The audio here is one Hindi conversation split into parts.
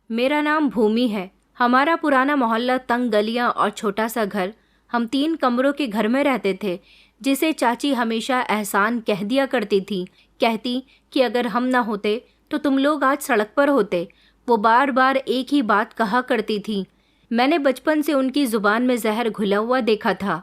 मेरा नाम भूमि है। हमारा पुराना मोहल्ला, तंग गलियां और छोटा सा घर। हम 3 कमरों के घर में रहते थे, जिसे चाची हमेशा एहसान कह दिया करती थी। कहती कि अगर हम ना होते तो तुम लोग आज सड़क पर होते। वो बार बार एक ही बात कहा करती थी। मैंने बचपन से उनकी जुबान में जहर घुला हुआ देखा था।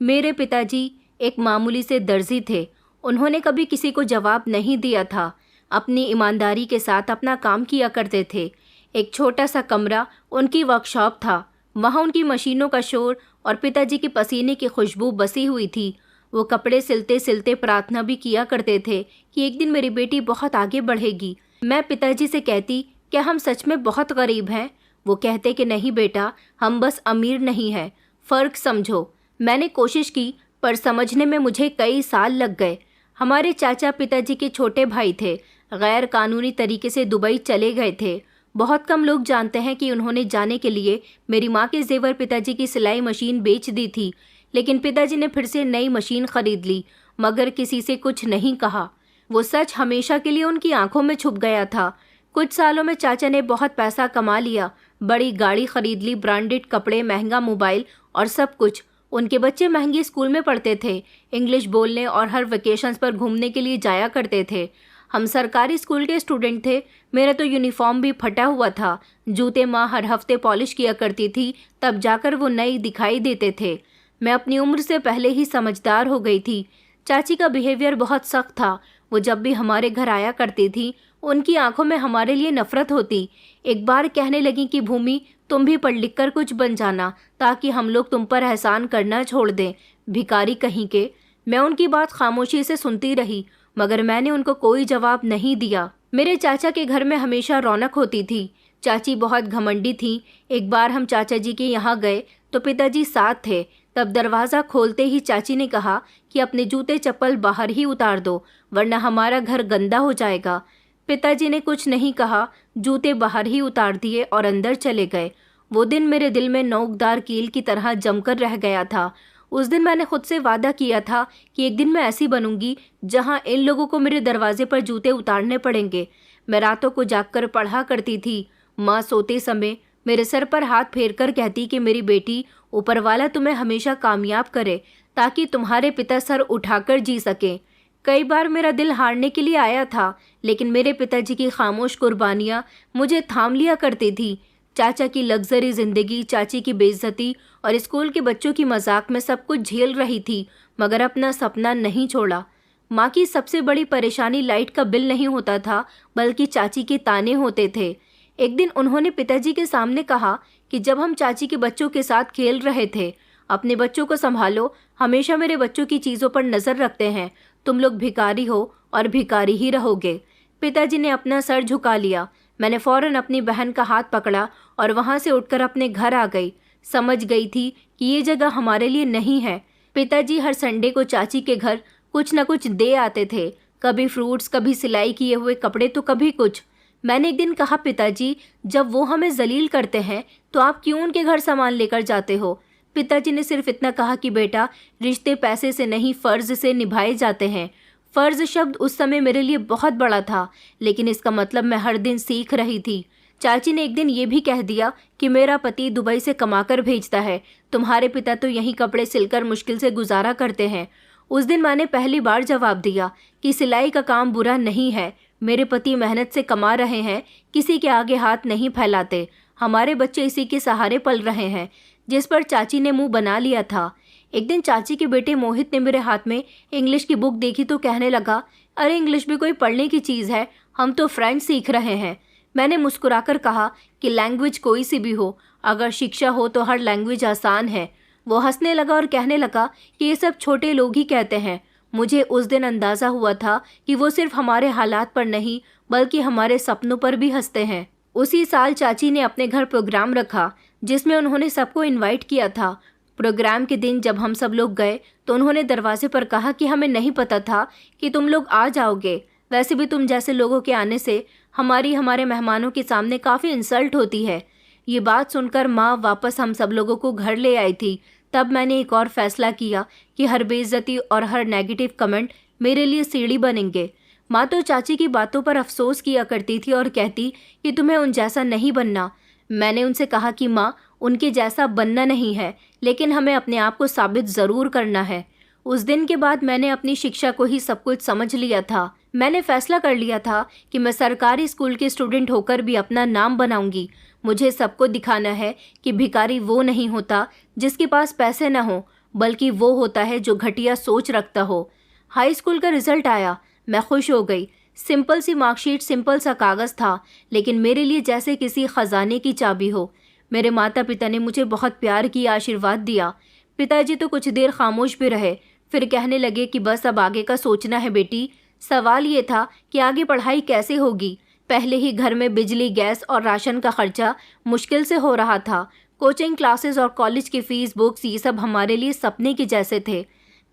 मेरे पिताजी एक मामूली से दर्जी थे। उन्होंने कभी किसी को जवाब नहीं दिया था। अपनी ईमानदारी के साथ अपना काम किया करते थे। एक छोटा सा कमरा उनकी वर्कशॉप था। वहाँ उनकी मशीनों का शोर और पिताजी की पसीने की खुशबू बसी हुई थी। वो कपड़े सिलते सिलते प्रार्थना भी किया करते थे कि एक दिन मेरी बेटी बहुत आगे बढ़ेगी। मैं पिताजी से कहती, क्या हम सच में बहुत गरीब हैं? वो कहते कि नहीं बेटा, हम बस अमीर नहीं हैं, फ़र्क समझो। मैंने कोशिश की, पर समझने में मुझे कई साल लग गए। हमारे चाचा पिताजी के छोटे भाई थे। गैर कानूनी तरीके से दुबई चले गए थे। बहुत कम लोग जानते हैं कि उन्होंने जाने के लिए मेरी माँ के जेवर पिताजी की सिलाई मशीन बेच दी थी। लेकिन पिताजी ने फिर से नई मशीन खरीद ली, मगर किसी से कुछ नहीं कहा। वो सच हमेशा के लिए उनकी आंखों में छुप गया था। कुछ सालों में चाचा ने बहुत पैसा कमा लिया, बड़ी गाड़ी खरीद ली, ब्रांडेड कपड़े, महंगा मोबाइल और सब कुछ। उनके बच्चे महंगे स्कूल में पढ़ते थे, इंग्लिश बोलने और हर वेकेशंस पर घूमने के लिए जाया करते थे। हम सरकारी स्कूल के स्टूडेंट थे। मेरा तो यूनिफॉर्म भी फटा हुआ था। जूते माँ हर हफ्ते पॉलिश किया करती थी, तब जाकर वो नए दिखाई देते थे। मैं अपनी उम्र से पहले ही समझदार हो गई थी। चाची का बिहेवियर बहुत सख्त था। वो जब भी हमारे घर आया करती थी, उनकी आंखों में हमारे लिए नफरत होती। एक बार कहने लगी कि भूमि, तुम भी पढ़ लिख कर कुछ बन जाना, ताकि हम लोग तुम पर एहसान करना छोड़ दें, भिखारी कहीं के। मैं उनकी बात खामोशी से सुनती रही, मगर मैंने उनको कोई जवाब नहीं दिया। मेरे चाचा के घर में हमेशा रौनक होती थी। चाची बहुत घमंडी थी। एक बार हम चाचा जी के यहाँ गए तो पिताजी साथ थे। तब दरवाज़ा खोलते ही चाची ने कहा कि अपने जूते चप्पल बाहर ही उतार दो, वरना हमारा घर गंदा हो जाएगा। पिताजी ने कुछ नहीं कहा, जूते बाहर ही उतार दिए और अंदर चले गए। वो दिन मेरे दिल में नोकदार कील की तरह जमकर रह गया था। उस दिन मैंने खुद से वादा किया था कि एक दिन मैं ऐसी बनूंगी जहां इन लोगों को मेरे दरवाजे पर जूते उतारने पड़ेंगे। मैं रातों को जागकर पढ़ा करती थी। माँ सोते समय मेरे सर पर हाथ फेरकर कहती कि मेरी बेटी, ऊपर वाला तुम्हें हमेशा कामयाब करे, ताकि तुम्हारे पिता सर उठाकर जी सकें। कई बार मेरा दिल हारने के लिए आया था, लेकिन मेरे पिताजी की खामोश कुर्बानियां मुझे थाम लिया करती थी। चाचा की लग्जरी जिंदगी, चाची की बेइज्जती और स्कूल के बच्चों की मजाक में सब कुछ झेल रही थी, मगर अपना सपना नहीं छोड़ा। माँ की सबसे बड़ी परेशानी लाइट का बिल नहीं होता था, बल्कि चाची के ताने होते थे। एक दिन उन्होंने पिताजी के सामने कहा कि जब हम चाची के बच्चों के साथ खेल रहे थे, अपने बच्चों को संभालो, हमेशा मेरे बच्चों की चीज़ों पर नज़र रखते हैं। तुम लोग भिखारी हो और भिखारी ही रहोगे। पिताजी ने अपना सर झुका लिया। मैंने फौरन अपनी बहन का हाथ पकड़ा और वहाँ से उठकर अपने घर आ गई। समझ गई थी कि ये जगह हमारे लिए नहीं है। पिताजी हर संडे को चाची के घर कुछ न कुछ दे आते थे, कभी फ्रूट्स, कभी सिलाई किए हुए कपड़े, तो कभी कुछ। मैंने एक दिन कहा, पिताजी, जब वो हमें जलील करते हैं तो आप क्यों उनके घर सामान लेकर जाते हो? पिताजी ने सिर्फ इतना कहा कि बेटा, रिश्ते पैसे से नहीं, फ़र्ज से निभाए जाते हैं। फ़र्ज शब्द उस समय मेरे लिए बहुत बड़ा था, लेकिन इसका मतलब मैं हर दिन सीख रही थी। चाची ने एक दिन ये भी कह दिया कि मेरा पति दुबई से कमाकर भेजता है, तुम्हारे पिता तो यहीं कपड़े सिलकर मुश्किल से गुजारा करते हैं। उस दिन मैंने पहली बार जवाब दिया कि सिलाई का काम बुरा नहीं है। मेरे पति मेहनत से कमा रहे हैं, किसी के आगे हाथ नहीं फैलाते। हमारे बच्चे इसी के सहारे पल रहे हैं। जिस पर चाची ने मुंह बना लिया था। एक दिन चाची के बेटे मोहित ने मेरे हाथ में इंग्लिश की बुक देखी तो कहने लगा, अरे इंग्लिश भी कोई पढ़ने की चीज़ है, हम तो फ्रेंच सीख रहे हैं। मैंने मुस्कुराकर कहा कि लैंग्वेज कोई सी भी हो, अगर शिक्षा हो तो हर लैंग्वेज आसान है। वो हंसने लगा और कहने लगा कि ये सब छोटे लोग ही कहते हैं। मुझे उस दिन अंदाज़ा हुआ था कि वो सिर्फ हमारे हालात पर नहीं, बल्कि हमारे सपनों पर भी हंसते हैं। उसी साल चाची ने अपने घर प्रोग्राम रखा, जिसमें उन्होंने सबको इनवाइट किया था। प्रोग्राम के दिन जब हम सब लोग गए तो उन्होंने दरवाजे पर कहा कि हमें नहीं पता था कि तुम लोग आ जाओगे। वैसे भी तुम जैसे लोगों के आने से हमारे मेहमानों के सामने काफ़ी इंसल्ट होती है। ये बात सुनकर माँ वापस हम सब लोगों को घर ले आई थी। तब मैंने एक और फैसला किया कि हर बेइज्जती और हर नेगेटिव कमेंट मेरे लिए सीढ़ी बनेंगे। माँ तो चाची की बातों पर अफसोस किया करती थी और कहती कि तुम्हें उन जैसा नहीं बनना। मैंने उनसे कहा कि माँ, उनके जैसा बनना नहीं है, लेकिन हमें अपने आप को साबित ज़रूर करना है। उस दिन के बाद मैंने अपनी शिक्षा को ही सब कुछ समझ लिया था। मैंने फैसला कर लिया था कि मैं सरकारी स्कूल के स्टूडेंट होकर भी अपना नाम बनाऊंगी। मुझे सबको दिखाना है कि भिखारी वो नहीं होता जिसके पास पैसे न हो, बल्कि वो होता है जो घटिया सोच रखता हो। हाई स्कूल का रिजल्ट आया। मैं खुश हो गई। सिंपल सी मार्कशीट, सिंपल सा कागज़ था, लेकिन मेरे लिए जैसे किसी खजाने की चाबी हो। मेरे माता पिता ने मुझे बहुत प्यार किया, आशीर्वाद दिया। पिताजी तो कुछ देर खामोश भी रहे, फिर कहने लगे कि बस अब आगे का सोचना है बेटी। सवाल ये था कि आगे पढ़ाई कैसे होगी। पहले ही घर में बिजली, गैस और राशन का खर्चा मुश्किल से हो रहा था। कोचिंग क्लासेस और कॉलेज की फीस, बुक्स, ये सब हमारे लिए सपने के जैसे थे।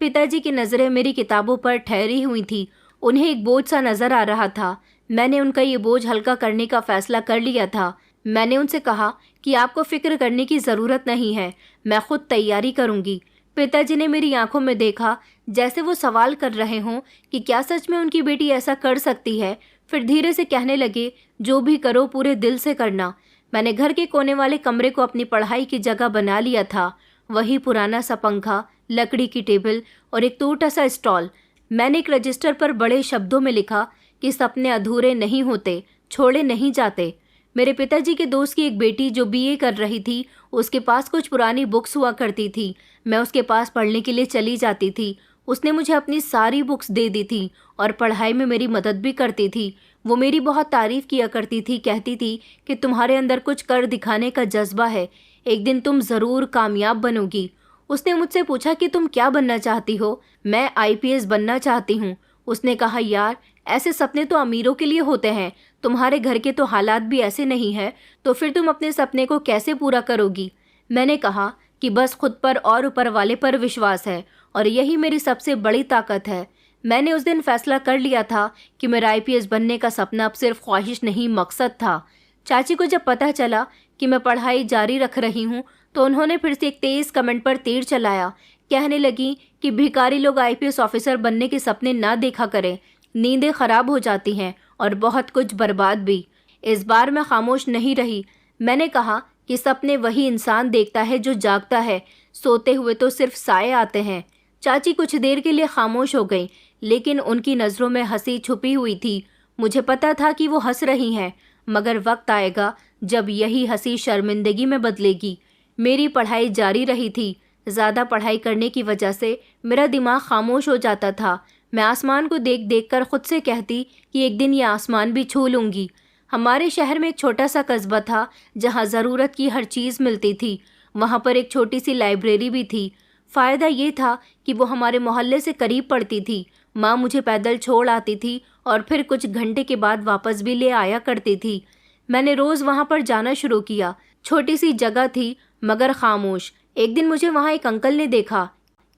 पिताजी की नज़रें मेरी किताबों पर ठहरी हुई थी। उन्हें एक बोझ सा नज़र आ रहा था। मैंने उनका ये बोझ हल्का करने का फैसला कर लिया था। मैंने उनसे कहा कि आपको फिक्र करने की ज़रूरत नहीं है, मैं खुद तैयारी करूँगी। पिताजी ने मेरी आंखों में देखा, जैसे वो सवाल कर रहे हों कि क्या सच में उनकी बेटी ऐसा कर सकती है। फिर धीरे से कहने लगे, जो भी करो पूरे दिल से करना। मैंने घर के कोने वाले कमरे को अपनी पढ़ाई की जगह बना लिया था। वही पुराना सा पंखा, लकड़ी की टेबल और एक टूटा सा स्टॉल। मैंने एक रजिस्टर पर बड़े शब्दों में लिखा कि सपने अधूरे नहीं होते, छोड़े नहीं जाते। मेरे पिताजी के दोस्त की एक बेटी जो बीए कर रही थी, उसके पास कुछ पुरानी बुक्स हुआ करती थी। मैं उसके पास पढ़ने के लिए चली जाती थी। उसने मुझे अपनी सारी बुक्स दे दी थी और पढ़ाई में मेरी मदद भी करती थी। वो मेरी बहुत तारीफ़ किया करती थी, कहती थी कि तुम्हारे अंदर कुछ कर दिखाने का जज्बा है, एक दिन तुम ज़रूर कामयाब बनोगी। उसने मुझसे पूछा कि तुम क्या बनना चाहती हो? मैं आईपीएस बनना चाहती हूँ। उसने कहा, यार ऐसे सपने तो अमीरों के लिए होते हैं, तुम्हारे घर के तो हालात भी ऐसे नहीं हैं, तो फिर तुम अपने सपने को कैसे पूरा करोगी? मैंने कहा कि बस खुद पर और ऊपर वाले पर विश्वास है और यही मेरी सबसे बड़ी ताकत है। मैंने उस दिन फैसला कर लिया था कि मेरा आईपीएस बनने का सपना अब सिर्फ ख्वाहिश नहीं, मकसद था। चाची को जब पता चला कि मैं पढ़ाई जारी रख रही हूँ, तो उन्होंने फिर से एक तेज़ कमेंट पर तीर चलाया। कहने लगी कि भिखारी लोग आईपीएस ऑफिसर बनने के सपने ना देखा करें, नींदें खराब हो जाती हैं और बहुत कुछ बर्बाद भी। इस बार मैं खामोश नहीं रही। मैंने कहा कि सपने वही इंसान देखता है जो जागता है, सोते हुए तो सिर्फ साए आते हैं। चाची कुछ देर के लिए खामोश हो गई, लेकिन उनकी नज़रों में हंसी छुपी हुई थी। मुझे पता था कि वो हंस रही हैं, मगर वक्त आएगा जब यही हंसी शर्मिंदगी में बदलेगी। मेरी पढ़ाई जारी रही थी। ज़्यादा पढ़ाई करने की वजह से मेरा दिमाग खामोश हो जाता था। मैं आसमान को देख देख कर खुद से कहती कि एक दिन ये आसमान भी छू लूँगी। हमारे शहर में एक छोटा सा कस्बा था जहाँ ज़रूरत की हर चीज़ मिलती थी। वहाँ पर एक छोटी सी लाइब्रेरी भी थी। फ़ायदा ये था कि वो हमारे मोहल्ले से करीब पड़ती थी। माँ मुझे पैदल छोड़ आती थी और फिर कुछ घंटे के बाद वापस भी ले आया करती थी। मैंने रोज़ वहाँ पर जाना शुरू किया। छोटी सी जगह थी मगर खामोश। एक दिन मुझे वहाँ एक अंकल ने देखा।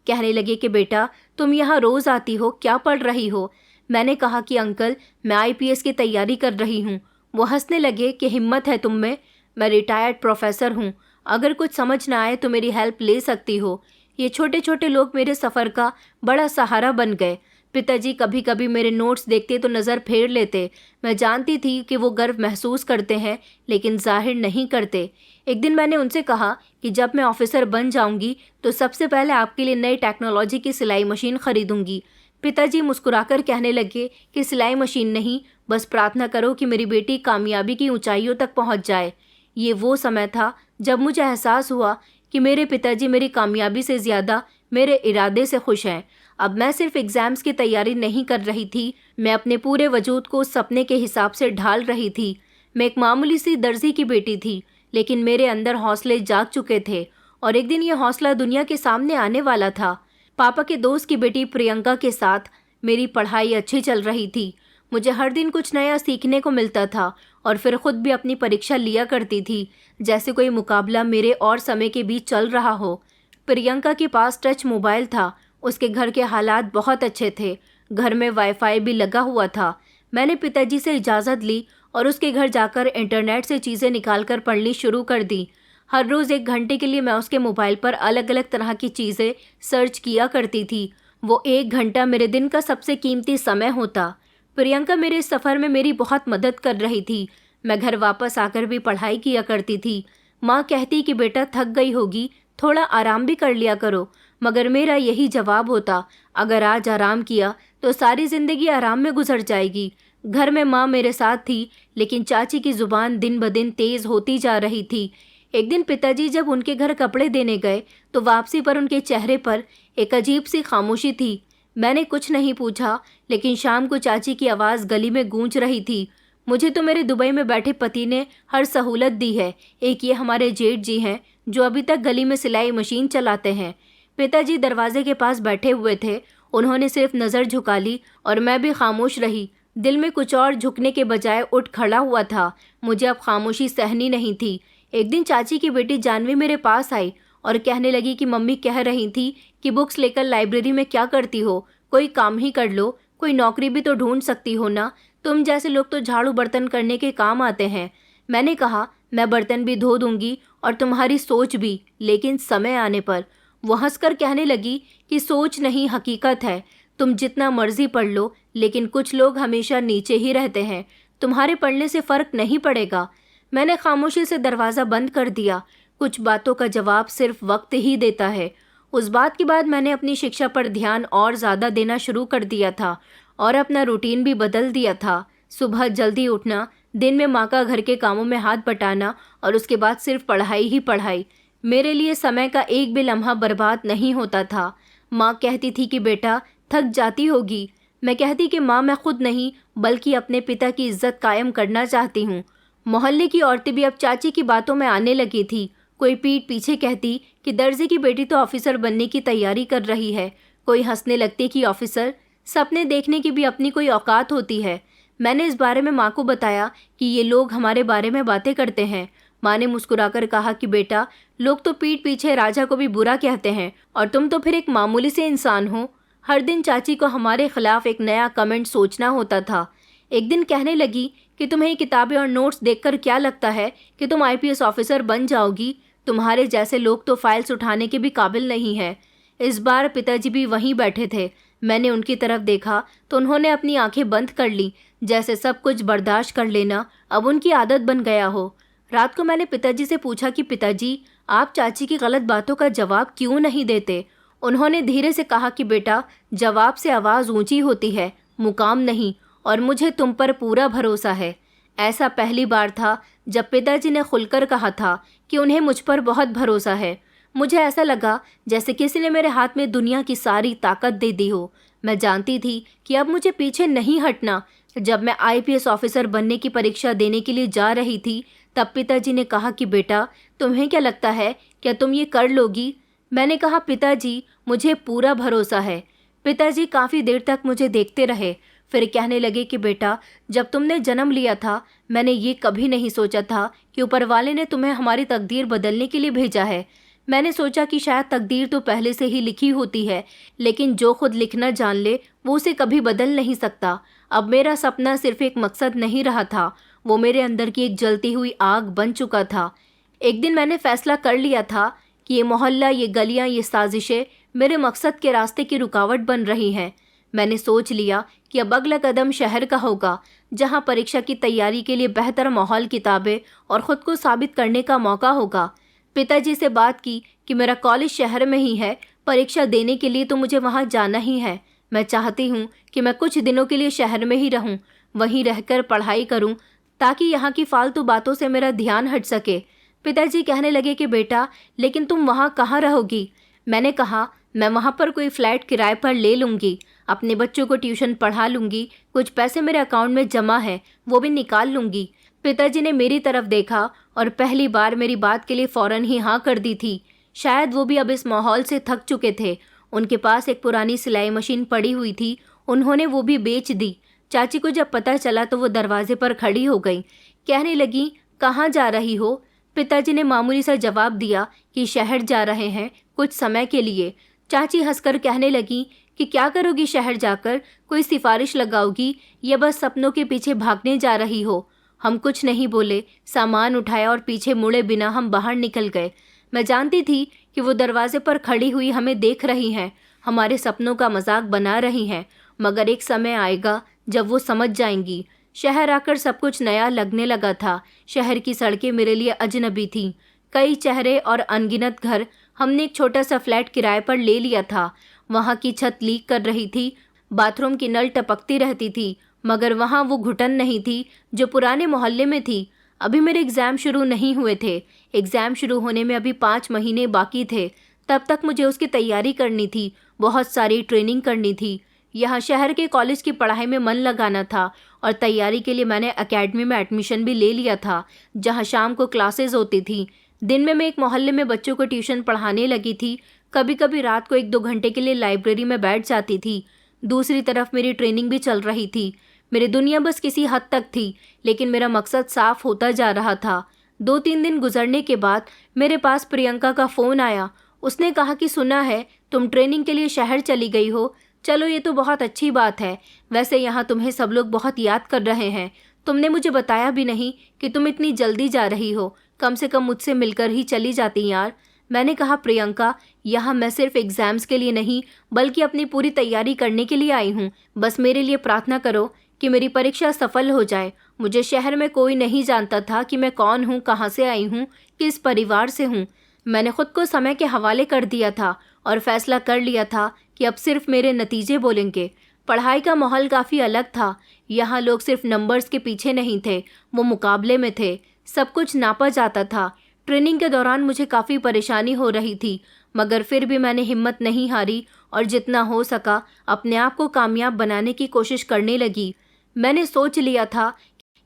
कहने लगे कि बेटा, तुम यहाँ रोज़ आती हो, क्या पढ़ रही हो? मैंने कहा कि अंकल, मैं आईपीएस की तैयारी कर रही हूँ। वो हंसने लगे कि हिम्मत है तुम में, मैं रिटायर्ड प्रोफेसर हूँ, अगर कुछ समझ ना आए तो मेरी हेल्प ले सकती हो। ये छोटे छोटे लोग मेरे सफ़र का बड़ा सहारा बन गए। पिताजी कभी कभी मेरे नोट्स देखते तो नज़र फेर लेते। मैं जानती थी कि वो गर्व महसूस करते हैं, लेकिन जाहिर नहीं करते। एक दिन मैंने उनसे कहा कि जब मैं ऑफिसर बन जाऊंगी तो सबसे पहले आपके लिए नई टेक्नोलॉजी की सिलाई मशीन खरीदूंगी। पिताजी मुस्कुराकर कहने लगे कि सिलाई मशीन नहीं, बस प्रार्थना करो कि मेरी बेटी कामयाबी की ऊंचाइयों तक पहुंच जाए। ये वो समय था जब मुझे एहसास हुआ कि मेरे पिताजी मेरी कामयाबी से ज़्यादा मेरे इरादे से खुश हैं। अब मैं सिर्फ एग्ज़ाम्स की तैयारी नहीं कर रही थी, मैं अपने पूरे वजूद को उस सपने के हिसाब से ढाल रही थी। मैं एक मामूली सी दर्जी की बेटी थी, लेकिन मेरे अंदर हौसले जाग चुके थे और एक दिन ये हौसला दुनिया के सामने आने वाला था। पापा के दोस्त की बेटी प्रियंका के साथ मेरी पढ़ाई अच्छी चल रही थी। मुझे हर दिन कुछ नया सीखने को मिलता था और फिर खुद भी अपनी परीक्षा लिया करती थी, जैसे कोई मुकाबला मेरे और समय के बीच चल रहा हो। प्रियंका के पास टच मोबाइल था। उसके घर के हालात बहुत अच्छे थे। घर में वाईफाई भी लगा हुआ था। मैंने पिताजी से इजाज़त ली और उसके घर जाकर इंटरनेट से चीज़ें निकालकर पढ़नी शुरू कर दी। हर रोज़ 1 घंटे के लिए मैं उसके मोबाइल पर अलग अलग तरह की चीज़ें सर्च किया करती थी। वो 1 घंटा मेरे दिन का सबसे कीमती समय होता। प्रियंका मेरे इस सफ़र में मेरी बहुत मदद कर रही थी। मैं घर वापस आकर भी पढ़ाई किया करती थी। माँ कहती कि बेटा थक गई होगी, थोड़ा आराम भी कर लिया करो, मगर मेरा यही जवाब होता, अगर आज आराम किया तो सारी ज़िंदगी आराम में गुजर जाएगी। घर में माँ मेरे साथ थी, लेकिन चाची की ज़ुबान दिन ब दिन तेज़ होती जा रही थी। एक दिन पिताजी जब उनके घर कपड़े देने गए तो वापसी पर उनके चेहरे पर एक अजीब सी खामोशी थी। मैंने कुछ नहीं पूछा, लेकिन शाम को चाची की आवाज़ गली में गूंज रही थी, मुझे तो मेरे दुबई में बैठे पति ने हर सहूलत दी है। एक ये हमारे जेठ जी हैं जो अभी तक गली में सिलाई मशीन चलाते हैं। पिताजी दरवाजे के पास बैठे हुए थे। उन्होंने सिर्फ नज़र झुका ली और मैं भी खामोश रही। दिल में कुछ और झुकने के बजाय उठ खड़ा हुआ था। मुझे अब खामोशी सहनी नहीं थी। एक दिन चाची की बेटी जानवी मेरे पास आई और कहने लगी कि मम्मी कह रही थी कि बुक्स लेकर लाइब्रेरी में क्या करती हो, कोई काम ही कर लो, कोई नौकरी भी तो ढूंढ सकती हो ना, तुम जैसे लोग तो झाड़ू बर्तन करने के काम आते हैं। मैंने कहा, मैं बर्तन भी धो दूंगी और तुम्हारी सोच भी, लेकिन समय आने पर। वो हंसकर कहने लगी कि सोच नहीं, हकीकत है। तुम जितना मर्जी पढ़ लो, लेकिन कुछ लोग हमेशा नीचे ही रहते हैं। तुम्हारे पढ़ने से फ़र्क नहीं पड़ेगा। मैंने खामोशी से दरवाज़ा बंद कर दिया। कुछ बातों का जवाब सिर्फ वक्त ही देता है। उस बात के बाद मैंने अपनी शिक्षा पर ध्यान और ज़्यादा देना शुरू कर दिया था और अपना रूटीन भी बदल दिया था। सुबह जल्दी उठना, दिन में माँ का घर के कामों में हाथ बटाना और उसके बाद सिर्फ पढ़ाई ही पढ़ाई। मेरे लिए समय का एक भी लम्हा बर्बाद नहीं होता था। माँ कहती थी कि बेटा थक जाती होगी। मैं कहती कि माँ, मैं खुद नहीं बल्कि अपने पिता की इज्जत कायम करना चाहती हूँ। मोहल्ले की औरतें भी अब चाची की बातों में आने लगी थी। कोई पीठ पीछे कहती कि दर्जी की बेटी तो ऑफिसर बनने की तैयारी कर रही है। कोई हंसने लगती कि ऑफिसर, सपने देखने की भी अपनी कोई औकात होती है। मैंने इस बारे में माँ को बताया कि ये लोग हमारे बारे में बातें करते हैं। माँ ने मुस्कुराकर कहा कि बेटा, लोग तो पीठ पीछे राजा को भी बुरा कहते हैं और तुम तो फिर एक मामूली से इंसान हो। हर दिन चाची को हमारे खिलाफ एक नया कमेंट सोचना होता था। एक दिन कहने लगी कि तुम्हें किताबें और नोट्स देखकर क्या लगता है कि तुम आईपीएस ऑफिसर बन जाओगी? तुम्हारे जैसे लोग तो फाइल्स उठाने के भी काबिल नहीं है। इस बार पिताजी भी वहीं बैठे थे। मैंने उनकी तरफ देखा तो उन्होंने अपनी आंखें बंद कर ली, जैसे सब कुछ बर्दाश्त कर लेना अब उनकी आदत बन गया हो। रात को मैंने पिताजी से पूछा कि पिताजी, आप चाची की गलत बातों का जवाब क्यों नहीं देते? उन्होंने धीरे से कहा कि बेटा, जवाब से आवाज़ ऊंची होती है, मुकाम नहीं, और मुझे तुम पर पूरा भरोसा है। ऐसा पहली बार था जब पिताजी ने खुलकर कहा था कि उन्हें मुझ पर बहुत भरोसा है। मुझे ऐसा लगा जैसे किसी ने मेरे हाथ में दुनिया की सारी ताकत दे दी हो। मैं जानती थी कि अब मुझे पीछे नहीं हटना। जब मैं आईपीएस ऑफिसर बनने की परीक्षा देने के लिए जा रही थी, तब पिताजी ने कहा कि बेटा, तुम्हें क्या लगता है, क्या तुम ये कर लोगी? मैंने कहा, पिताजी, मुझे पूरा भरोसा है। पिताजी काफ़ी देर तक मुझे देखते रहे, फिर कहने लगे कि बेटा, जब तुमने जन्म लिया था, मैंने ये कभी नहीं सोचा था कि ऊपर वाले ने तुम्हें हमारी तकदीर बदलने के लिए भेजा है। मैंने सोचा कि शायद तकदीर तो पहले से ही लिखी होती है, लेकिन जो खुद लिखना जान ले वो उसे कभी बदल नहीं सकता। अब मेरा सपना सिर्फ एक मकसद नहीं रहा था, वो मेरे अंदर की एक जलती हुई आग बन चुका था। एक दिन मैंने फैसला कर लिया था कि ये मोहल्ला, ये गलियाँ, ये साजिशें मेरे मकसद के रास्ते की रुकावट बन रही हैं। मैंने सोच लिया कि अब अगला कदम शहर का होगा, जहाँ परीक्षा की तैयारी के लिए बेहतर माहौल, किताबें और ख़ुद को साबित करने का मौका होगा। पिताजी से बात की कि मेरा कॉलेज शहर में ही है, परीक्षा देने के लिए तो मुझे वहाँ जाना ही है। मैं चाहती हूँ कि मैं कुछ दिनों के लिए शहर में ही रहूँ, वहीं रहकर पढ़ाई करूँ, ताकि यहाँ की फालतू बातों से मेरा ध्यान हट सके। पिताजी कहने लगे कि बेटा, लेकिन तुम वहाँ कहाँ रहोगी? मैंने कहा, मैं वहाँ पर कोई फ्लैट किराए पर ले लूँगी, अपने बच्चों को ट्यूशन पढ़ा लूँगी, कुछ पैसे मेरे अकाउंट में जमा है वो भी निकाल लूँगी। पिताजी ने मेरी तरफ देखा और पहली बार मेरी बात के लिए फ़ौरन ही हाँ कर दी थी। शायद वो भी अब इस माहौल से थक चुके थे। उनके पास एक पुरानी सिलाई मशीन पड़ी हुई थी, उन्होंने वो भी बेच दी। चाची को जब पता चला तो वो दरवाजे पर खड़ी हो गई। कहने लगी, कहाँ जा रही हो? पिताजी ने मामूली सा जवाब दिया कि शहर जा रहे हैं, कुछ समय के लिए। चाची हंसकर कहने लगी कि क्या करोगी शहर जाकर? कोई सिफारिश लगाओगी या बस सपनों के पीछे भागने जा रही हो? हम कुछ नहीं बोले, सामान उठाया और पीछे मुड़े बिना हम बाहर निकल गए। मैं जानती थी कि वो दरवाजे पर खड़ी हुई हमें देख रही हैं, हमारे सपनों का मजाक बना रही हैं, मगर एक समय आएगा जब वो समझ जाएंगी। शहर आकर सब कुछ नया लगने लगा था। शहर की सड़कें मेरे लिए अजनबी थीं। कई चेहरे और अनगिनत घर। हमने एक छोटा सा फ्लैट किराए पर ले लिया था। वहाँ की छत लीक कर रही थी, बाथरूम की नल टपकती रहती थी, मगर वहाँ वो घुटन नहीं थी जो पुराने मोहल्ले में थी। अभी मेरे एग्ज़ाम शुरू नहीं हुए थे। एग्ज़ाम शुरू होने में अभी 5 महीने बाकी थे। तब तक मुझे उसकी तैयारी करनी थी, बहुत सारी ट्रेनिंग करनी थी। यहाँ शहर के कॉलेज की पढ़ाई में मन लगाना था और तैयारी के लिए मैंने एकेडमी में एडमिशन भी ले लिया था, जहाँ शाम को क्लासेस होती थी। दिन में मैं एक मोहल्ले में बच्चों को ट्यूशन पढ़ाने लगी थी। कभी कभी रात को 1-2 घंटे के लिए लाइब्रेरी में बैठ जाती थी। दूसरी तरफ मेरी ट्रेनिंग भी चल रही थी। मेरी दुनिया बस किसी हद तक थी, लेकिन मेरा मकसद साफ होता जा रहा था। 2-3 दिन गुजरने के बाद मेरे पास प्रियंका का फ़ोन आया। उसने कहा कि सुना है तुम ट्रेनिंग के लिए शहर चली गई हो। चलो, ये तो बहुत अच्छी बात है। वैसे यहाँ तुम्हें सब लोग बहुत याद कर रहे हैं। तुमने मुझे बताया भी नहीं कि तुम इतनी जल्दी जा रही हो। कम से कम मुझसे मिलकर ही चली जाती यार। मैंने कहा, प्रियंका, यहाँ मैं सिर्फ एग्ज़ाम्स के लिए नहीं बल्कि अपनी पूरी तैयारी करने के लिए आई हूँ। बस मेरे लिए प्रार्थना करो कि मेरी परीक्षा सफल हो जाए। मुझे शहर में कोई नहीं जानता था कि मैं कौन हूँ, कहाँ से आई हूँ, किस परिवार से हूँ। मैंने खुद को समय के हवाले कर दिया था और फैसला कर लिया था कि अब सिर्फ मेरे नतीजे बोलेंगे। पढ़ाई का माहौल काफ़ी अलग था। यहाँ लोग सिर्फ नंबर्स के पीछे नहीं थे, वो मुकाबले में थे। सब कुछ नापा जाता था। ट्रेनिंग के दौरान मुझे काफ़ी परेशानी हो रही थी, मगर फिर भी मैंने हिम्मत नहीं हारी और जितना हो सका अपने आप को कामयाब बनाने की कोशिश करने लगी। मैंने सोच लिया था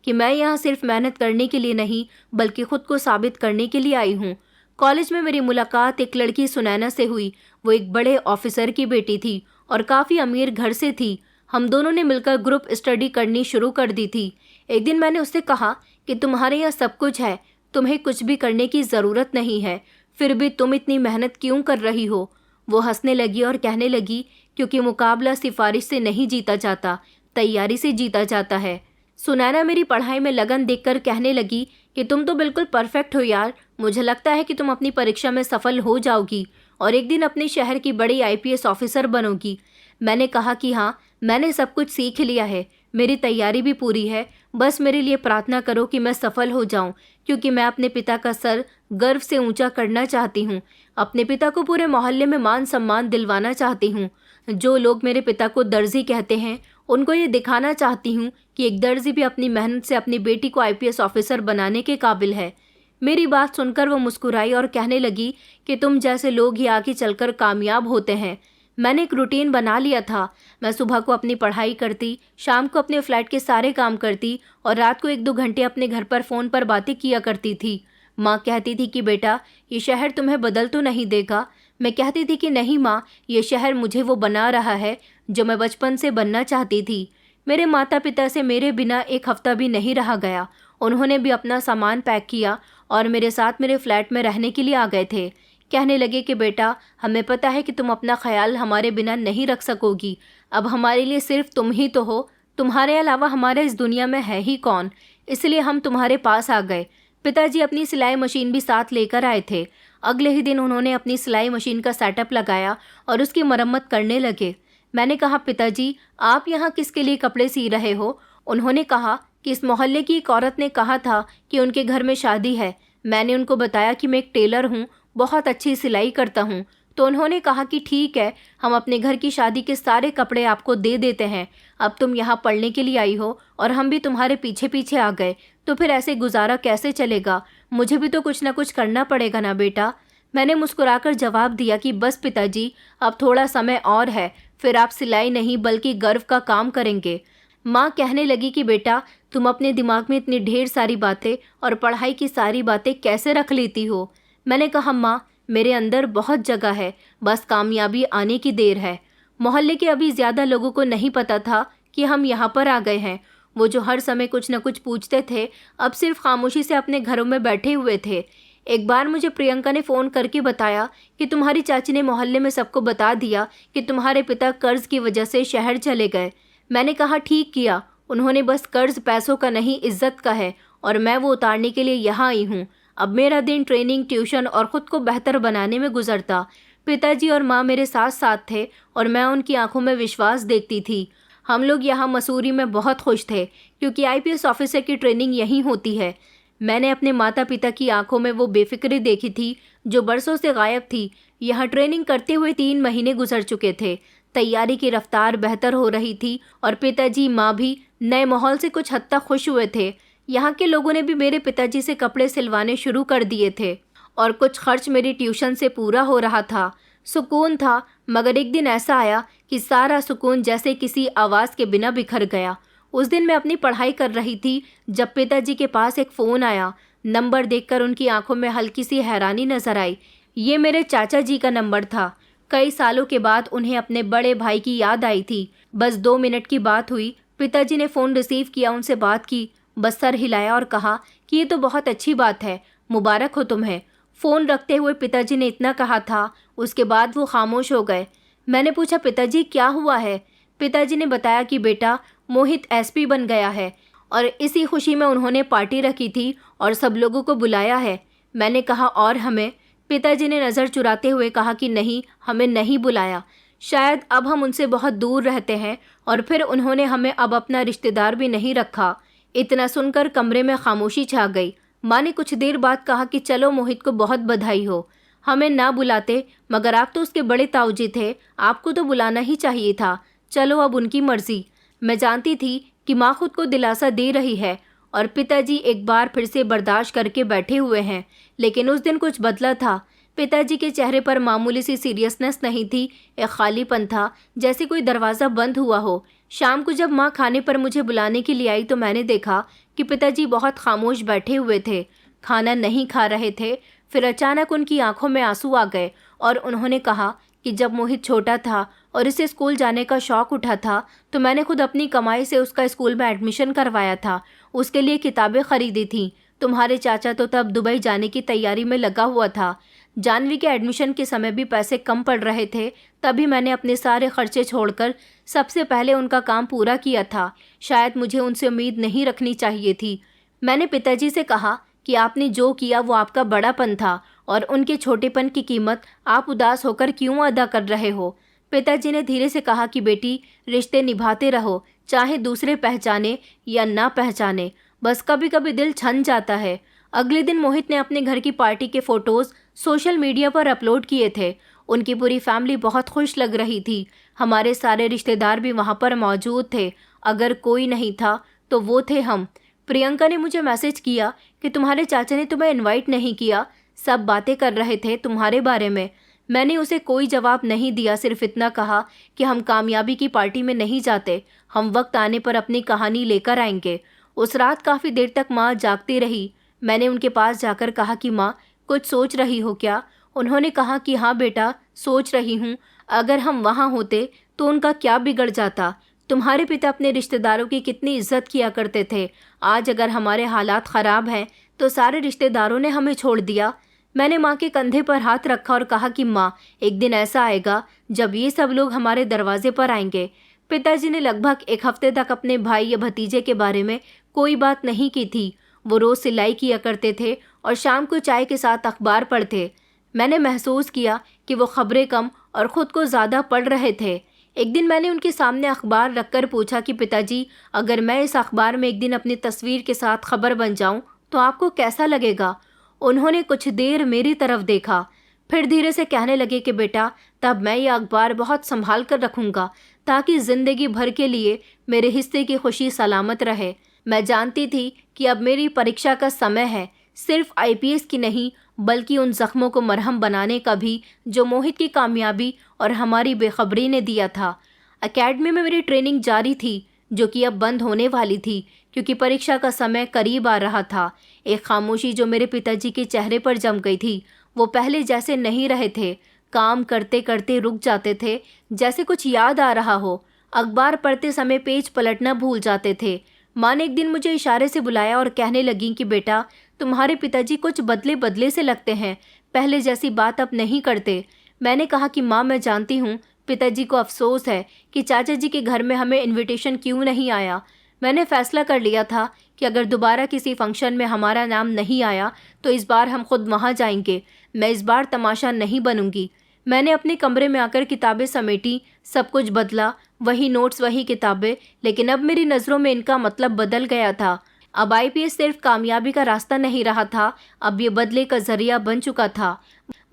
कि मैं यहाँ सिर्फ मेहनत करने के लिए नहीं बल्कि खुद को साबित करने के लिए आई हूँ। कॉलेज में मेरी मुलाकात एक लड़की सुनैना से हुई। वो एक बड़े ऑफिसर की बेटी थी और काफ़ी अमीर घर से थी। हम दोनों ने मिलकर ग्रुप स्टडी करनी शुरू कर दी थी। एक दिन मैंने उससे कहा कि तुम्हारे यहाँ सब कुछ है, तुम्हें कुछ भी करने की ज़रूरत नहीं है, फिर भी तुम इतनी मेहनत क्यों कर रही हो। वो हंसने लगी और कहने लगी, क्योंकि मुकाबला सिफारिश से नहीं जीता जाता, तैयारी से जीता जाता है। सुनैना मेरी पढ़ाई में लगन देखकर कहने लगी कि तुम तो बिल्कुल परफेक्ट हो यार। मुझे लगता है कि तुम अपनी परीक्षा में सफल हो जाओगी और एक दिन अपने शहर की बड़ी आईपीएस ऑफिसर बनोगी। मैंने कहा कि हाँ, मैंने सब कुछ सीख लिया है, मेरी तैयारी भी पूरी है। बस मेरे लिए प्रार्थना करो कि मैं सफल हो जाऊं, क्योंकि मैं अपने पिता का सर गर्व से ऊंचा करना चाहती हूं। अपने पिता को पूरे मोहल्ले में मान सम्मान दिलवाना चाहती हूं। जो लोग मेरे पिता को दर्जी कहते हैं, उनको ये दिखाना चाहती हूँ कि एक दर्जी भी अपनी मेहनत से अपनी बेटी को आईपीएस ऑफिसर बनाने के काबिल है। मेरी बात सुनकर वो मुस्कुराई और कहने लगी कि तुम जैसे लोग ही आगे चलकर कामयाब होते हैं। मैंने एक रूटीन बना लिया था। मैं सुबह को अपनी पढ़ाई करती, शाम को अपने फ्लैट के सारे काम करती और रात को 1-2 घंटे अपने घर पर फ़ोन पर बातें किया करती थी। माँ कहती थी कि बेटा, ये शहर तुम्हें बदल तो नहीं देगा। मैं कहती थी कि नहीं माँ, ये शहर मुझे वो बना रहा है जो मैं बचपन से बनना चाहती थी। मेरे माता पिता से मेरे बिना एक हफ्ता भी नहीं रहा गया। उन्होंने भी अपना सामान पैक किया और मेरे साथ मेरे फ्लैट में रहने के लिए आ गए थे। कहने लगे कि बेटा, हमें पता है कि तुम अपना ख्याल हमारे बिना नहीं रख सकोगी। अब हमारे लिए सिर्फ तुम ही तो हो, तुम्हारे अलावा हमारे इस दुनिया में है ही कौन, इसलिए हम तुम्हारे पास आ गए। पिताजी अपनी सिलाई मशीन भी साथ लेकर आए थे। अगले ही दिन उन्होंने अपनी सिलाई मशीन का सेटअप लगाया और उसकी मरम्मत करने लगे। मैंने कहा, पिताजी, आप यहाँ किसके लिए कपड़े सी रहे हो? उन्होंने कहा कि इस मोहल्ले की एक औरत ने कहा था कि उनके घर में शादी है। मैंने उनको बताया कि मैं एक टेलर हूँ, बहुत अच्छी सिलाई करता हूँ। तो उन्होंने कहा कि ठीक है, हम अपने घर की शादी के सारे कपड़े आपको दे देते हैं। अब तुम यहाँ पढ़ने के लिए आई हो और हम भी तुम्हारे पीछे पीछे आ गए, तो फिर ऐसे गुजारा कैसे चलेगा? मुझे भी तो कुछ ना कुछ करना पड़ेगा ना बेटा। मैंने मुस्कुराकर जवाब दिया कि बस पिताजी, अब थोड़ा समय और है, फिर आप सिलाई नहीं बल्कि गर्व का काम करेंगे। माँ कहने लगी कि बेटा, तुम अपने दिमाग में इतनी ढेर सारी बातें और पढ़ाई की सारी बातें कैसे रख लेती हो? मैंने कहा, माँ, मेरे अंदर बहुत जगह है, बस कामयाबी आने की देर है। मोहल्ले के अभी ज़्यादा लोगों को नहीं पता था कि हम यहाँ पर आ गए हैं। वो जो हर समय कुछ न कुछ पूछते थे, अब सिर्फ खामोशी से अपने घरों में बैठे हुए थे। एक बार मुझे प्रियंका ने फ़ोन करके बताया कि तुम्हारी चाची ने मोहल्ले में सबको बता दिया कि तुम्हारे पिता कर्ज की वजह से शहर चले गए। मैंने कहा, ठीक किया, उन्होंने बस कर्ज पैसों का नहीं, इज्जत का है और मैं वो उतारने के लिए यहाँ आई हूँ। अब मेरा दिन ट्रेनिंग, ट्यूशन और ख़ुद को बेहतर बनाने में गुजरता। पिताजी और माँ मेरे साथ साथ थे और मैं उनकी आंखों में विश्वास देखती थी। हम लोग यहाँ मसूरी में बहुत खुश थे क्योंकि आईपीएस ऑफिसर की ट्रेनिंग यहीं होती है। मैंने अपने माता पिता की आंखों में वो बेफिक्री देखी थी जो बरसों से गायब थी। यहाँ ट्रेनिंग करते हुए 3 महीने गुजर चुके थे। तैयारी की रफ्तार बेहतर हो रही थी और पिताजी माँ भी नए माहौल से कुछ हद तक खुश हुए थे। यहाँ के लोगों ने भी मेरे पिताजी से कपड़े सिलवाने शुरू कर दिए थे और कुछ खर्च मेरी ट्यूशन से पूरा हो रहा था। सुकून था, मगर एक दिन ऐसा आया कि सारा सुकून जैसे किसी आवाज़ के बिना बिखर गया। उस दिन मैं अपनी पढ़ाई कर रही थी जब पिताजी के पास एक फ़ोन आया। नंबर देखकर उनकी आंखों में हल्की सी हैरानी नजर आई। ये मेरे चाचा जी का नंबर था। कई सालों के बाद उन्हें अपने बड़े भाई की याद आई थी। बस 2 मिनट की बात हुई। पिताजी ने फ़ोन रिसीव किया, उनसे बात की, बस सर हिलाया और कहा कि ये तो बहुत अच्छी बात है, मुबारक हो तुम्हें। फ़ोन रखते हुए पिताजी ने इतना कहा था, उसके बाद वो खामोश हो गए। मैंने पूछा, पिताजी क्या हुआ है? पिताजी ने बताया कि बेटा मोहित एसपी बन गया है और इसी खुशी में उन्होंने पार्टी रखी थी और सब लोगों को बुलाया है। मैंने कहा, और हमें? पिताजी ने नज़र चुराते हुए कहा कि नहीं, हमें नहीं बुलाया। शायद अब हम उनसे बहुत दूर रहते हैं और फिर उन्होंने हमें अब अपना रिश्तेदार भी नहीं रखा। इतना सुनकर कमरे में खामोशी छा गई। माँ ने कुछ देर बाद कहा कि चलो, मोहित को बहुत बधाई हो। हमें ना बुलाते, मगर आप तो उसके बड़े ताऊजी थे, आपको तो बुलाना ही चाहिए था। चलो, अब उनकी मर्जी। मैं जानती थी कि माँ खुद को दिलासा दे रही है और पिताजी एक बार फिर से बर्दाश्त करके बैठे हुए हैं, लेकिन उस दिन कुछ बदला था। पिताजी के चेहरे पर मामूली सी सीरियसनेस नहीं थी, एक खालीपन था, जैसे कोई दरवाज़ा बंद हुआ हो। शाम को जब माँ खाने पर मुझे बुलाने के लिए आई तो मैंने देखा कि पिताजी बहुत खामोश बैठे हुए थे, खाना नहीं खा रहे थे। फिर अचानक उनकी आंखों में आंसू आ गए और उन्होंने कहा कि जब मोहित छोटा था और इसे स्कूल जाने का शौक़ उठा था तो मैंने खुद अपनी कमाई से उसका स्कूल में एडमिशन करवाया था, उसके लिए किताबें खरीदी थी। तुम्हारे चाचा तो तब दुबई जाने की तैयारी में लगा हुआ था। जानवी के एडमिशन के समय भी पैसे कम पड़ रहे थे, तभी मैंने अपने सारे खर्चे छोड़कर सबसे पहले उनका काम पूरा किया था। शायद मुझे उनसे उम्मीद नहीं रखनी चाहिए थी। मैंने पिताजी से कहा कि आपने जो किया वो आपका बड़ापन था और उनके छोटेपन की कीमत आप उदास होकर क्यों अदा कर रहे हो? पिताजी ने धीरे से कहा कि बेटी, रिश्ते निभाते रहो, चाहे दूसरे पहचाने या ना पहचाने, बस कभी कभी दिल छन जाता है। अगले दिन मोहित ने अपने घर की पार्टी के फ़ोटोज़ सोशल मीडिया पर अपलोड किए थे। उनकी पूरी फैमिली बहुत खुश लग रही थी। हमारे सारे रिश्तेदार भी वहाँ पर मौजूद थे। अगर कोई नहीं था तो वो थे हम। प्रियंका ने मुझे मैसेज किया कि तुम्हारे चाचा ने तुम्हें इनवाइट नहीं किया, सब बातें कर रहे थे तुम्हारे बारे में। मैंने उसे कोई जवाब नहीं दिया, सिर्फ इतना कहा कि हम कामयाबी की पार्टी में नहीं जाते, हम वक्त आने पर अपनी कहानी लेकर आएंगे। उस रात काफ़ी देर तक माँ जागती रही। मैंने उनके पास जाकर कहा कि माँ, कुछ सोच रही हो क्या? उन्होंने कहा कि हाँ बेटा, सोच रही हूँ। अगर हम वहाँ होते तो उनका क्या बिगड़ जाता? तुम्हारे पिता अपने रिश्तेदारों की कितनी इज्जत किया करते थे। आज अगर हमारे हालात ख़राब हैं तो सारे रिश्तेदारों ने हमें छोड़ दिया। मैंने माँ के कंधे पर हाथ रखा और कहा कि माँ, एक दिन ऐसा आएगा जब ये सब लोग हमारे दरवाजे पर आएंगे। पिताजी ने लगभग 1 हफ्ते तक अपने भाई या भतीजे के बारे में कोई बात नहीं की थी। वो रोज़ सिलाई किया करते थे और शाम को चाय के साथ अखबार पढ़ते। मैंने महसूस किया कि वो खबरें कम और ख़ुद को ज़्यादा पढ़ रहे थे। एक दिन मैंने उनके सामने अखबार रखकर पूछा कि पिताजी, अगर मैं इस अखबार में एक दिन अपनी तस्वीर के साथ खबर बन जाऊं तो आपको कैसा लगेगा? उन्होंने कुछ देर मेरी तरफ देखा, फिर धीरे से कहने लगे कि बेटा, तब मैं ये अखबार बहुत संभाल कर रखूँगा ताकि ज़िंदगी भर के लिए मेरे हिस्से की खुशी सलामत रहे। मैं जानती थी कि अब मेरी परीक्षा का समय है, सिर्फ आईपीएस की नहीं बल्कि उन जख्मों को मरहम बनाने का भी जो मोहित की कामयाबी और हमारी बेखबरी ने दिया था। एकेडमी में मेरी ट्रेनिंग जारी थी, जो कि अब बंद होने वाली थी क्योंकि परीक्षा का समय करीब आ रहा था। एक खामोशी जो मेरे पिताजी के चेहरे पर जम गई थी। वो पहले जैसे नहीं रहे थे, काम करते करते रुक जाते थे, जैसे कुछ याद आ रहा हो। अखबार पढ़ते समय पेज पलटना भूल जाते थे। माँ ने एक दिन मुझे इशारे से बुलाया और कहने लगी कि बेटा, तुम्हारे पिताजी कुछ बदले बदले से लगते हैं, पहले जैसी बात अब नहीं करते। मैंने कहा कि माँ, मैं जानती हूँ पिताजी को अफसोस है कि चाचा जी के घर में हमें इनविटेशन क्यों नहीं आया। मैंने फैसला कर लिया था कि अगर दोबारा किसी फंक्शन में हमारा नाम नहीं आया तो इस बार हम खुद वहाँ जाएंगे। मैं इस बार तमाशा नहीं बनूंगी। मैंने अपने कमरे में आकर किताबें समेटी, सब कुछ बदला, वही नोट्स वही किताबें, लेकिन अब मेरी नज़रों में इनका मतलब बदल गया था। अब आईपीएस सिर्फ कामयाबी का रास्ता नहीं रहा था, अब ये बदले का जरिया बन चुका था।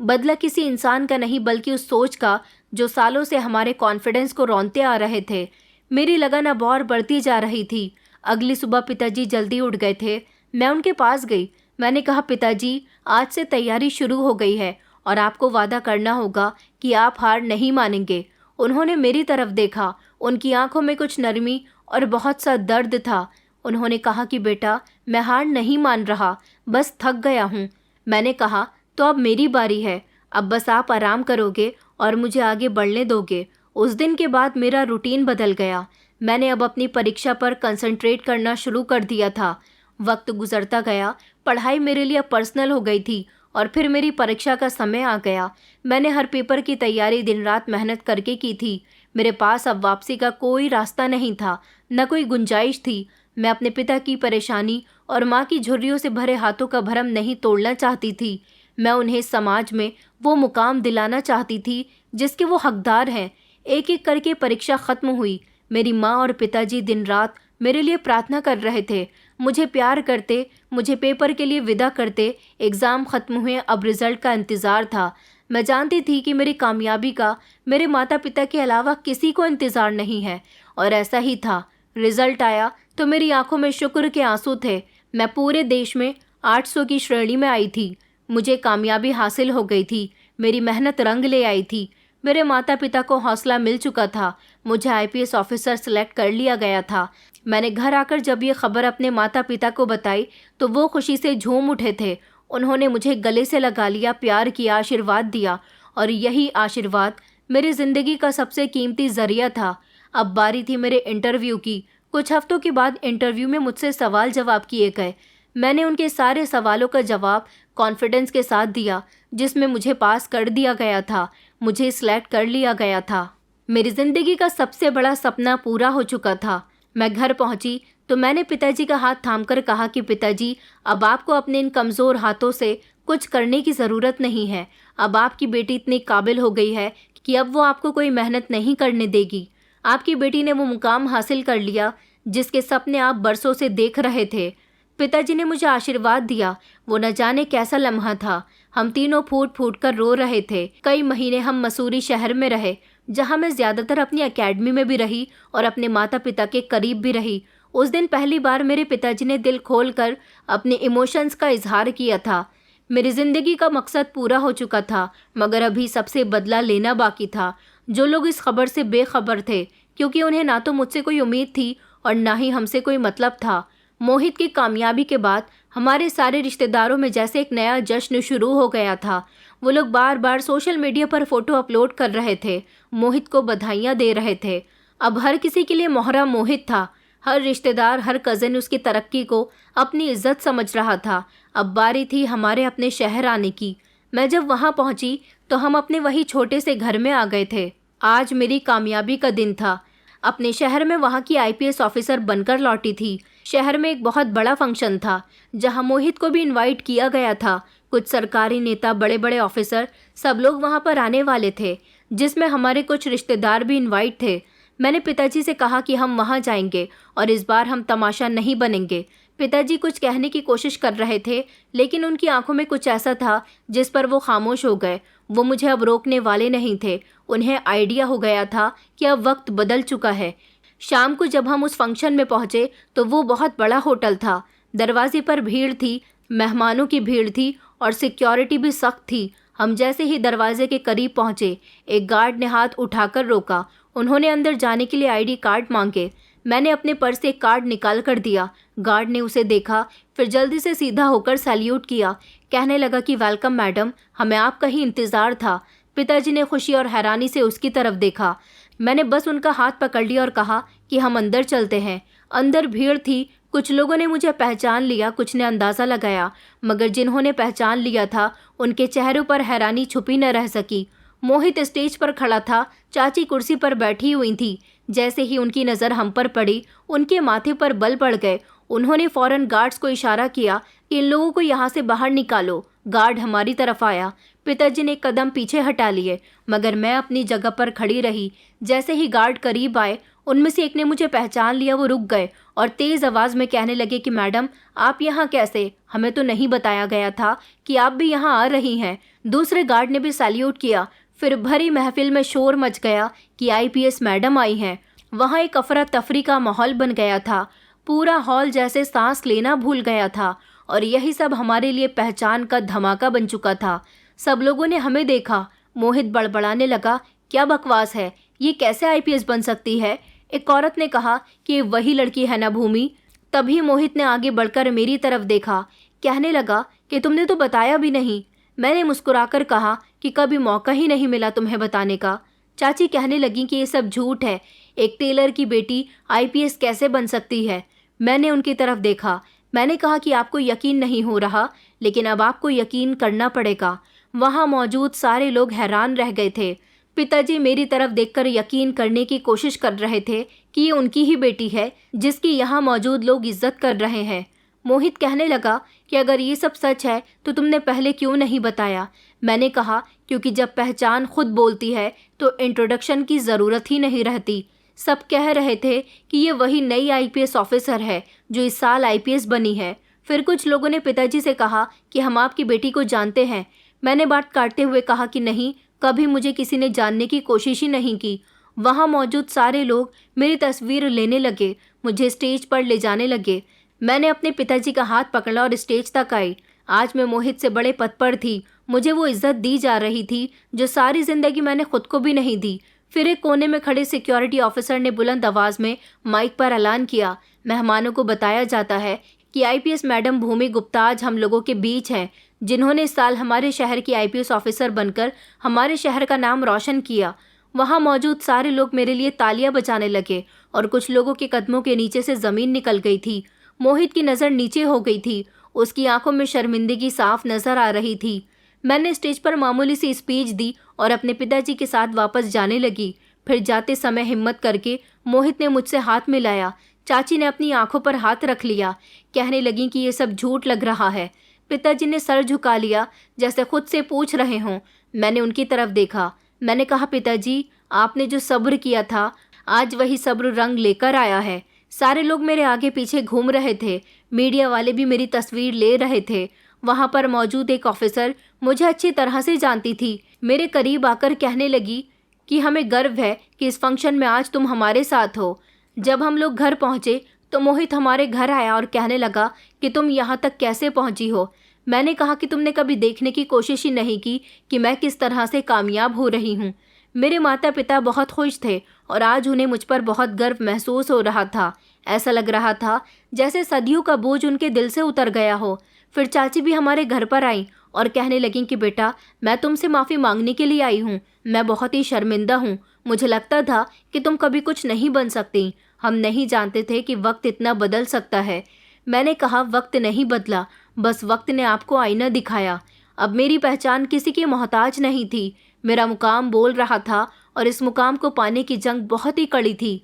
बदला किसी इंसान का नहीं बल्कि उस सोच का जो सालों से हमारे कॉन्फिडेंस को रौंदते आ रहे थे। मेरी लगन अब और बढ़ती जा रही थी। अगली सुबह पिताजी जल्दी उठ गए थे। मैं उनके पास गई। मैंने कहा, पिताजी, आज से तैयारी शुरू हो गई है और आपको वादा करना होगा कि आप हार नहीं मानेंगे। उन्होंने मेरी तरफ देखा। उनकी आंखों में कुछ नरमी और बहुत सा दर्द था। उन्होंने कहा कि बेटा, मैं हार नहीं मान रहा, बस थक गया हूँ। मैंने कहा, तो अब मेरी बारी है। अब बस आप आराम करोगे और मुझे आगे बढ़ने दोगे। उस दिन के बाद मेरा रूटीन बदल गया। मैंने अब अपनी परीक्षा पर कंसंट्रेट करना शुरू कर दिया था। वक्त गुजरता गया, पढ़ाई मेरे लिए पर्सनल हो गई थी और फिर मेरी परीक्षा का समय आ गया। मैंने हर पेपर की तैयारी दिन रात मेहनत करके की थी। मेरे पास अब वापसी का कोई रास्ता नहीं था, न कोई गुंजाइश थी। मैं अपने पिता की परेशानी और माँ की झुर्रियों से भरे हाथों का भरम नहीं तोड़ना चाहती थी। मैं उन्हें समाज में वो मुकाम दिलाना चाहती थी जिसके वो हकदार हैं। एक एक करके परीक्षा खत्म हुई। मेरी माँ और पिताजी दिन रात मेरे लिए प्रार्थना कर रहे थे, मुझे प्यार करते, मुझे पेपर के लिए विदा करते। एग्ज़ाम खत्म हुए, अब रिजल्ट का इंतज़ार था। मैं जानती थी कि मेरी कामयाबी का मेरे माता पिता के अलावा किसी को इंतज़ार नहीं है, और ऐसा ही था। रिजल्ट आया तो मेरी आंखों में शुक्र के आंसू थे। मैं पूरे देश में 800 की श्रेणी में आई थी। मुझे कामयाबी हासिल हो गई थी। मेरी मेहनत रंग ले आई थी। मेरे माता पिता को हौसला मिल चुका था। मुझे आईपीएस ऑफिसर सेलेक्ट कर लिया गया था। मैंने घर आकर जब ये खबर अपने माता पिता को बताई तो वो खुशी से झूम उठे थे। उन्होंने मुझे गले से लगा लिया, प्यार किया, आशीर्वाद दिया, और यही आशीर्वाद मेरी ज़िंदगी का सबसे कीमती ज़रिया था। अब बारी थी मेरे इंटरव्यू की। कुछ हफ्तों के बाद इंटरव्यू में मुझसे सवाल जवाब किए गए। मैंने उनके सारे सवालों का जवाब कॉन्फिडेंस के साथ दिया, जिसमें मुझे पास कर दिया गया था। मुझे सिलेक्ट कर लिया गया था। मेरी ज़िंदगी का सबसे बड़ा सपना पूरा हो चुका था। मैं घर पहुंची तो मैंने पिताजी का हाथ थामकर कहा कि पिताजी, अब आपको अपने इन कमज़ोर हाथों से कुछ करने की ज़रूरत नहीं है। अब आपकी बेटी इतनी काबिल हो गई है कि अब वो आपको कोई मेहनत नहीं करने देगी। आपकी बेटी ने वो मुकाम हासिल कर लिया जिसके सपने आप बरसों से देख रहे थे। पिताजी ने मुझे आशीर्वाद दिया। वो न जाने कैसा लम्हा था। हम तीनों फूट फूट कर रो रहे थे। कई महीने हम मसूरी शहर में रहे, जहाँ मैं ज़्यादातर अपनी एकेडमी में भी रही और अपने माता पिता के करीब भी रही। उस दिन पहली बार मेरे पिताजी ने दिल खोल कर अपने इमोशंस का इजहार किया था। मेरी ज़िंदगी का मकसद पूरा हो चुका था, मगर अभी सबसे बदला लेना बाकी था। जो लोग इस खबर से बेखबर थे, क्योंकि उन्हें ना तो मुझसे कोई उम्मीद थी और ना ही हमसे कोई मतलब था। मोहित की कामयाबी के बाद हमारे सारे रिश्तेदारों में जैसे एक नया जश्न शुरू हो गया था। वो लोग बार बार सोशल मीडिया पर फोटो अपलोड कर रहे थे, मोहित को बधाइयाँ दे रहे थे। अब हर किसी के लिए मोहरा मोहित था। हर रिश्तेदार, हर कज़न उसकी तरक्की को अपनी इज्जत समझ रहा था। अब बारी थी हमारे अपने शहर आने की। मैं जब वहाँ पहुँची तो हम अपने वही छोटे से घर में आ गए थे। आज मेरी कामयाबी का दिन था। अपने शहर में वहाँ की आईपीएस ऑफिसर बनकर लौटी थी। शहर में एक बहुत बड़ा फंक्शन था, जहाँ मोहित को भी इनवाइट किया गया था। कुछ सरकारी नेता, बड़े बड़े ऑफिसर, सब लोग वहाँ पर आने वाले थे, जिसमें हमारे कुछ रिश्तेदार भी इनवाइट थे। मैंने पिताजी से कहा कि हम वहाँ जाएंगे और इस बार हम तमाशा नहीं बनेंगे। पिताजी कुछ कहने की कोशिश कर रहे थे, लेकिन उनकी आंखों में कुछ ऐसा था जिस पर वो खामोश हो गए। वो मुझे अब रोकने वाले नहीं थे। उन्हें आइडिया हो गया था कि अब वक्त बदल चुका है। शाम को जब हम उस फंक्शन में पहुंचे तो वो बहुत बड़ा होटल था। दरवाजे पर भीड़ थी, मेहमानों की भीड़ थी और सिक्योरिटी भी सख्त थी। हम जैसे ही दरवाजे के करीब पहुंचे, एक गार्ड ने हाथ उठाकर रोका। उन्होंने अंदर जाने के लिए आईडी कार्ड मांगे। मैंने अपने पर्स से एक कार्ड निकाल कर दिया। गार्ड ने उसे देखा, फिर जल्दी से सीधा होकर सैल्यूट किया। कहने लगा कि वेलकम मैडम, हमें आपका ही इंतज़ार था। पिताजी ने खुशी और हैरानी से उसकी तरफ देखा। मैंने बस उनका हाथ पकड़ लिया और कहा कि हम अंदर चलते हैं। अंदर भीड़ थी। कुछ लोगों ने मुझे पहचान लिया, कुछ ने अंदाज़ा लगाया, मगर जिन्होंने पहचान लिया था उनके चेहरों पर हैरानी छुपी न रह सकी। मोहित स्टेज पर खड़ा था, चाची कुर्सी पर बैठी हुई थी। जैसे ही उनकी नज़र हम पर पड़ी, उनके माथे पर बल पड़ गए। उन्होंने फ़ौरन गार्ड्स को इशारा किया कि इन लोगों को यहाँ से बाहर निकालो। गार्ड हमारी तरफ आया। पिताजी ने एक कदम पीछे हटा लिए, मगर मैं अपनी जगह पर खड़ी रही। जैसे ही गार्ड करीब आए, उनमें से एक ने मुझे पहचान लिया। वो रुक गए और तेज़ आवाज़ में कहने लगे कि मैडम, आप यहाँ कैसे? हमें तो नहीं बताया गया था कि आप भी यहाँ आ रही हैं। दूसरे गार्ड ने भी सैल्यूट किया। फिर भरी महफिल में शोर मच गया कि आईपीएस मैडम आई हैं। वहाँ एक अफरा तफरी का माहौल बन गया था। पूरा हॉल जैसे सांस लेना भूल गया था और यही सब हमारे लिए पहचान का धमाका बन चुका था। सब लोगों ने हमें देखा। मोहित बड़बड़ाने लगा, क्या बकवास है, ये कैसे आईपीएस बन सकती है? एक औरत ने कहा कि ये वही लड़की है ना भूमि। तभी मोहित ने आगे बढ़कर मेरी तरफ देखा, कहने लगा कि तुमने तो बताया भी नहीं। मैंने मुस्कुराकर कहा कि कभी मौका ही नहीं मिला तुम्हें बताने का। चाची कहने लगी कि ये सब झूठ है, एक टेलर की बेटी आईपीएस कैसे बन सकती है? मैंने उनकी तरफ देखा। मैंने कहा कि आपको यकीन नहीं हो रहा, लेकिन अब आपको यकीन करना पड़ेगा। वहाँ मौजूद सारे लोग हैरान रह गए थे। पिताजी मेरी तरफ देखकर यकीन करने की कोशिश कर रहे थे कि ये उनकी ही बेटी है जिसकी यहाँ मौजूद लोग इज्जत कर रहे हैं। मोहित कहने लगा कि अगर ये सब सच है तो तुमने पहले क्यों नहीं बताया? मैंने कहा क्योंकि जब पहचान खुद बोलती है तो इंट्रोडक्शन की ज़रूरत ही नहीं रहती। सब कह रहे थे कि ये वही नई आईपीएस ऑफिसर है जो इस साल आईपीएस बनी है। फिर कुछ लोगों ने पिताजी से कहा कि हम आपकी बेटी को जानते हैं। मैंने बात काटते हुए कहा कि नहीं, कभी मुझे किसी ने जानने की कोशिश ही नहीं की। वहाँ मौजूद सारे लोग मेरी तस्वीर लेने लगे, मुझे स्टेज पर ले जाने लगे। मैंने अपने पिताजी का हाथ पकड़ा और स्टेज तक आई। आज मैं मोहित से बड़े पद पर थी। मुझे वो इज्जत दी जा रही थी जो सारी जिंदगी मैंने खुद को भी नहीं दी। फिर एक कोने में खड़े सिक्योरिटी ऑफिसर ने बुलंद आवाज़ में माइक पर ऐलान किया, मेहमानों को बताया जाता है कि आईपीएस मैडम भूमि गुप्ता आज हम लोगों के बीच हैं, जिन्होंने इस साल हमारे शहर की आईपीएस ऑफिसर बनकर हमारे शहर का नाम रोशन किया। वहाँ मौजूद सारे लोग मेरे लिए तालियां बजाने लगे और कुछ लोगों के कदमों के नीचे से ज़मीन निकल गई थी। मोहित की नज़र नीचे हो गई थी, उसकी आंखों में शर्मिंदगी साफ नज़र आ रही थी। मैंने स्टेज पर मामूली सी स्पीच दी और अपने पिताजी के साथ वापस जाने लगी। फिर जाते समय हिम्मत करके मोहित ने मुझसे हाथ मिलाया। चाची ने अपनी आंखों पर हाथ रख लिया, कहने लगी कि ये सब झूठ लग रहा है। पिताजी ने सर झुका लिया जैसे खुद से पूछ रहे हों। मैंने उनकी तरफ देखा। मैंने कहा, पिताजी, आपने जो सब्र किया था आज वही सब्र रंग लेकर आया है। सारे लोग मेरे आगे पीछे घूम रहे थे, मीडिया वाले भी मेरी तस्वीर ले रहे थे। वहाँ पर मौजूद एक ऑफिसर मुझे अच्छी तरह से जानती थी। मेरे करीब आकर कहने लगी कि हमें गर्व है कि इस फंक्शन में आज तुम हमारे साथ हो। जब हम लोग घर पहुँचे तो मोहित हमारे घर आया और कहने लगा कि तुम यहाँ तक कैसे पहुँची हो। मैंने कहा कि तुमने कभी देखने की कोशिश ही नहीं की कि मैं किस तरह से कामयाब हो रही हूँ। मेरे माता पिता बहुत खुश थे और आज उन्हें मुझ पर बहुत गर्व महसूस हो रहा था। ऐसा लग रहा था जैसे सदियों का बोझ उनके दिल से उतर गया हो। फिर चाची भी हमारे घर पर आई और कहने लगी कि बेटा, मैं तुमसे माफ़ी मांगने के लिए आई हूँ। मैं बहुत ही शर्मिंदा हूँ। मुझे लगता था कि तुम कभी कुछ नहीं बन सकती। हम नहीं जानते थे कि वक्त इतना बदल सकता है। मैंने कहा, वक्त नहीं बदला, बस वक्त ने आपको आईना दिखाया। अब मेरी पहचान किसी की मोहताज नहीं थी। मेरा मुकाम बोल रहा था और इस मुकाम को पाने की जंग बहुत ही कड़ी थी।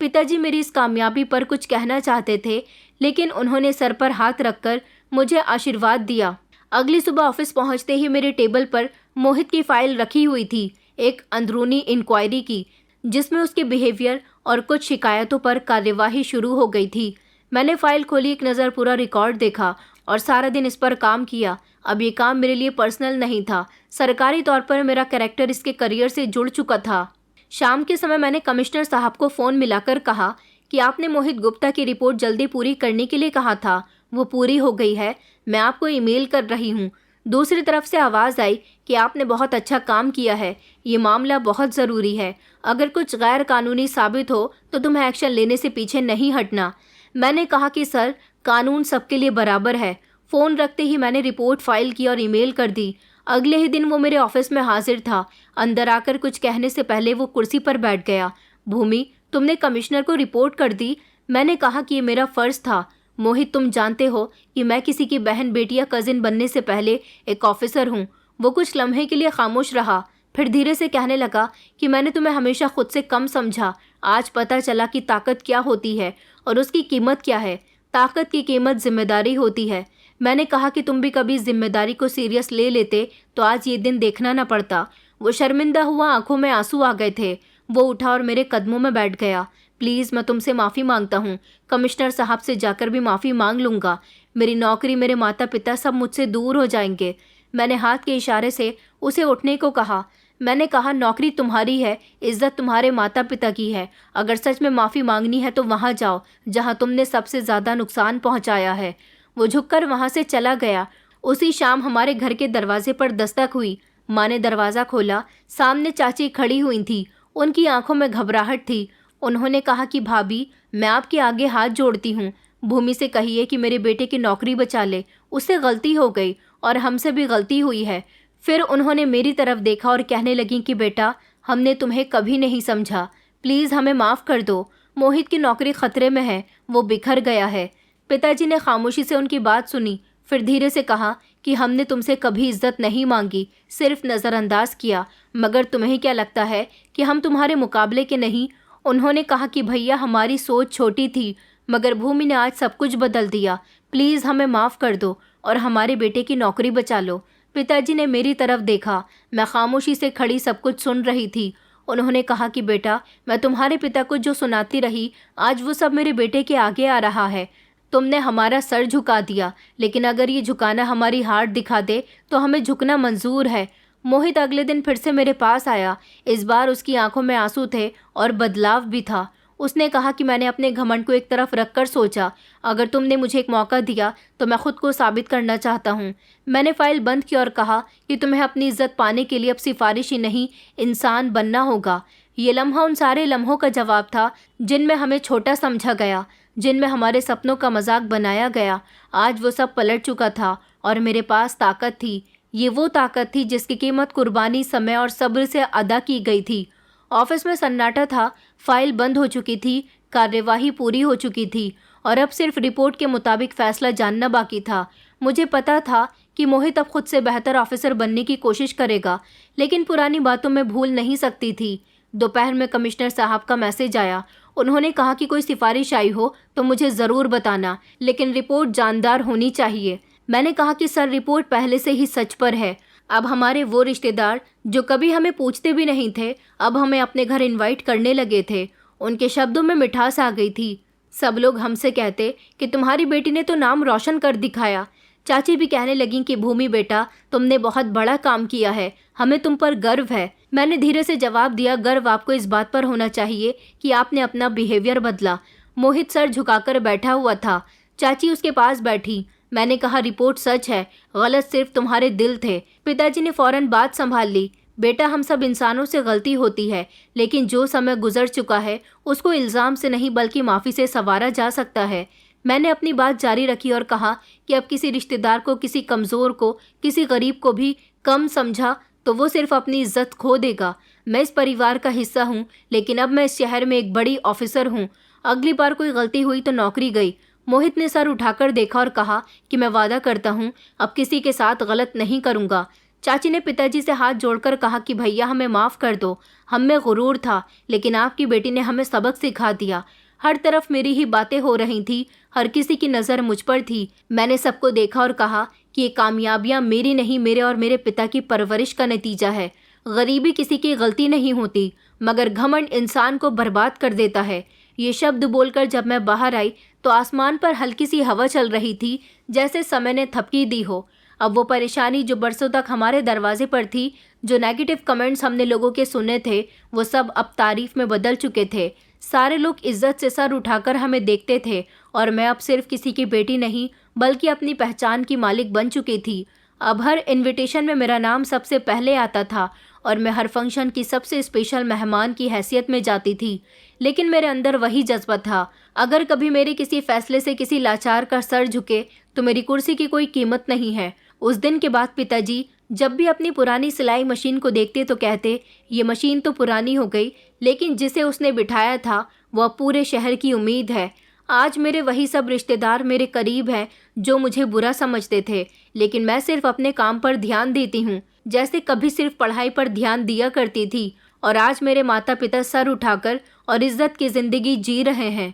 पिताजी मेरी इस कामयाबी पर कुछ कहना चाहते थे, लेकिन उन्होंने सर पर हाथ रखकर मुझे आशीर्वाद दिया। अगली सुबह ऑफिस पहुंचते ही मेरे टेबल पर मोहित की फाइल रखी हुई थी, एक अंदरूनी इंक्वायरी की, जिसमें उसके बिहेवियर और कुछ शिकायतों पर कार्यवाही शुरू हो गई थी। मैंने फाइल खोली, एक नज़र पूरा रिकॉर्ड देखा और सारा दिन इस पर काम किया। अब ये काम मेरे लिए पर्सनल नहीं था, सरकारी तौर पर मेरा कैरेक्टर इसके करियर से जुड़ चुका था। शाम के समय मैंने कमिश्नर साहब को फ़ोन मिलाकर कहा कि आपने मोहित गुप्ता की रिपोर्ट जल्दी पूरी करने के लिए कहा था, वो पूरी हो गई है। मैं आपको ईमेल कर रही हूँ। दूसरी तरफ से आवाज़ आई कि आपने बहुत अच्छा काम किया है, ये मामला बहुत ज़रूरी है। अगर कुछ गैर कानूनी साबित हो तो तुम्हें एक्शन लेने से पीछे नहीं हटना। मैंने कहा कि सर, कानून सबके लिए बराबर है। फ़ोन रखते ही मैंने रिपोर्ट फाइल की और ईमेल कर दी। अगले ही दिन वो मेरे ऑफिस में हाजिर था। अंदर आकर कुछ कहने से पहले वो कुर्सी पर बैठ गया। भूमि, तुमने कमिश्नर को रिपोर्ट कर दी? मैंने कहा कि ये मेरा फ़र्ज़ था। मोहित, तुम जानते हो कि मैं किसी की बहन, बेटी या कज़िन बनने से पहले एक ऑफिसर हूँ। वो कुछ लम्हे के लिए खामोश रहा, फिर धीरे से कहने लगा कि मैंने तुम्हें हमेशा खुद से कम समझा। आज पता चला कि ताकत क्या होती है और उसकी कीमत क्या है। ताकत की कीमत जिम्मेदारी होती है। मैंने कहा कि तुम भी कभी जिम्मेदारी को सीरियस ले लेते तो आज ये दिन देखना न पड़ता। वो शर्मिंदा हुआ, आंखों में आंसू आ गए थे। वो उठा और मेरे कदमों में बैठ गया। प्लीज़, मैं तुमसे माफ़ी मांगता हूँ। कमिश्नर साहब से जाकर भी माफ़ी मांग लूँगा। मेरी नौकरी, मेरे माता पिता सब मुझसे दूर हो जाएंगे। मैंने हाथ के इशारे से उसे उठने को कहा। मैंने कहा, नौकरी तुम्हारी है, इज्जत तुम्हारे माता पिता की है। अगर सच में माफ़ी मांगनी है तो वहाँ जाओ जहाँ तुमने सबसे ज़्यादा नुकसान पहुँचाया है। वो झुककर वहाँ से चला गया। उसी शाम हमारे घर के दरवाजे पर दस्तक हुई। माँ ने दरवाज़ा खोला। सामने चाची खड़ी हुई थी। उनकी आंखों में घबराहट थी। उन्होंने कहा कि भाभी, मैं आपके आगे हाथ जोड़ती हूँ। भूमि से कहिए कि मेरे बेटे की नौकरी बचा ले। उससे गलती हो गई और हमसे भी गलती हुई है। फिर उन्होंने मेरी तरफ देखा और कहने लगी कि बेटा, हमने तुम्हें कभी नहीं समझा। प्लीज़ हमें माफ़ कर दो। मोहित की नौकरी खतरे में है, वो बिखर गया है। पिताजी ने खामोशी से उनकी बात सुनी, फिर धीरे से कहा कि हमने तुमसे कभी इज्जत नहीं मांगी, सिर्फ नज़रअंदाज किया। मगर तुम्हें क्या लगता है कि हम तुम्हारे मुकाबले के नहीं? उन्होंने कहा कि भैया, हमारी सोच छोटी थी, मगर भूमि ने आज सब कुछ बदल दिया। प्लीज़ हमें माफ़ कर दो और हमारे बेटे की नौकरी बचा लो। पिताजी ने मेरी तरफ देखा। मैं खामोशी से खड़ी सब कुछ सुन रही थी। उन्होंने कहा कि बेटा, मैं तुम्हारे पिता को जो सुनाती रही, आज वो सब मेरे बेटे के आगे आ रहा है। तुमने हमारा सर झुका दिया, लेकिन अगर ये झुकाना हमारी हार दिखा दे तो हमें झुकना मंजूर है। मोहित अगले दिन फिर से मेरे पास आया। इस बार उसकी आंखों में आंसू थे और बदलाव भी था। उसने कहा कि मैंने अपने घमंड को एक तरफ रखकर सोचा, अगर तुमने मुझे एक मौका दिया तो मैं खुद को साबित करना चाहता हूँ। मैंने फाइल बंद की और कहा कि तुम्हें अपनी इज्जत पाने के लिए अब सिफारिश ही नहीं, इंसान बनना होगा। ये लम्हा उन सारे लम्हों का जवाब था जिनमें हमें छोटा समझा गया, जिनमें हमारे सपनों का मजाक बनाया गया। आज वो सब पलट चुका था और मेरे पास ताकत थी। ये वो ताकत थी जिसकी कीमत कुर्बानी, समय और सब्र से अदा की गई थी। ऑफिस में सन्नाटा था। फाइल बंद हो चुकी थी, कार्यवाही पूरी हो चुकी थी और अब सिर्फ रिपोर्ट के मुताबिक फैसला जानना बाकी था। मुझे पता था कि मोहित अब खुद से बेहतर ऑफिसर बनने की कोशिश करेगा, लेकिन पुरानी बातों में भूल नहीं सकती थी। दोपहर में कमिश्नर साहब का मैसेज आया। उन्होंने कहा कि कोई सिफारिश आई हो तो मुझे ज़रूर बताना, लेकिन रिपोर्ट जानदार होनी चाहिए। मैंने कहा कि सर, रिपोर्ट पहले से ही सच पर है। अब हमारे वो रिश्तेदार जो कभी हमें पूछते भी नहीं थे, अब हमें अपने घर इनवाइट करने लगे थे। उनके शब्दों में मिठास आ गई थी। सब लोग हमसे कहते कि तुम्हारी बेटी ने तो नाम रोशन कर दिखाया। चाची भी कहने लगी कि भूमि बेटा, तुमने बहुत बड़ा काम किया है, हमें तुम पर गर्व है। मैंने धीरे से जवाब दिया, गर्व आपको इस बात पर होना चाहिए कि आपने अपना बिहेवियर बदला। मोहित सर झुकाकर बैठा हुआ था। चाची उसके पास बैठी। मैंने कहा, रिपोर्ट सच है, गलत सिर्फ तुम्हारे दिल थे। पिताजी ने फौरन बात संभाल ली। बेटा, हम सब इंसानों से गलती होती है, लेकिन जो समय गुजर चुका है उसको इल्ज़ाम से नहीं बल्कि माफ़ी से संवारा जा सकता है। मैंने अपनी बात जारी रखी और कहा कि अब किसी रिश्तेदार को, किसी कमज़ोर को, किसी गरीब को भी कम समझा तो वो सिर्फ अपनी इज्जत खो देगा। मैं इस परिवार का हिस्सा हूँ, लेकिन अब मैं इस शहर में एक बड़ी ऑफिसर हूँ। अगली बार कोई गलती हुई तो नौकरी गई। मोहित ने सर उठाकर देखा और कहा कि मैं वादा करता हूँ अब किसी के साथ गलत नहीं करूँगा। चाची ने पिताजी से हाथ जोड़कर कहा कि भैया, हमें माफ़ कर दो। हम में गुरूर था, लेकिन आपकी बेटी ने हमें सबक सिखा दिया। हर तरफ मेरी ही बातें हो रही थी, हर किसी की नज़र मुझ पर थी। मैंने सबको देखा और कहा कि ये कामयाबियाँ मेरी नहीं, मेरे और मेरे पिता की परवरिश का नतीजा है। गरीबी किसी की गलती नहीं होती, मगर घमंड इंसान को बर्बाद कर देता है। ये शब्द बोलकर जब मैं बाहर आई तो आसमान पर हल्की सी हवा चल रही थी, जैसे समय ने थपकी दी हो। अब वो परेशानी जो बरसों तक हमारे दरवाजे पर थी, जो नेगेटिव कमेंट्स हमने लोगों के सुने थे, वो सब अब तारीफ में बदल चुके थे। सारे लोग इज्जत से सर उठाकर हमें देखते थे और मैं अब सिर्फ किसी की बेटी नहीं बल्कि अपनी पहचान की मालिक बन चुकी थी। अब हर इनविटेशन में मेरा नाम सबसे पहले आता था और मैं हर फंक्शन की सबसे स्पेशल मेहमान की हैसियत में जाती थी। लेकिन मेरे अंदर वही जज्बा था, अगर कभी मेरे किसी फैसले से किसी लाचार का सर झुके तो मेरी कुर्सी की कोई कीमत नहीं है। उस दिन के बाद पिताजी जब भी अपनी पुरानी सिलाई मशीन को देखते तो कहते, ये मशीन तो पुरानी हो गई, लेकिन जिसे उसने बिठाया था वह पूरे शहर की उम्मीद है। आज मेरे वही सब रिश्तेदार मेरे करीब हैं जो मुझे बुरा समझते थे, लेकिन मैं सिर्फ अपने काम पर ध्यान देती हूँ, जैसे कभी सिर्फ पढ़ाई पर ध्यान दिया करती थी। और आज मेरे माता पिता सर उठाकर और इज्जत की ज़िंदगी जी रहे हैं।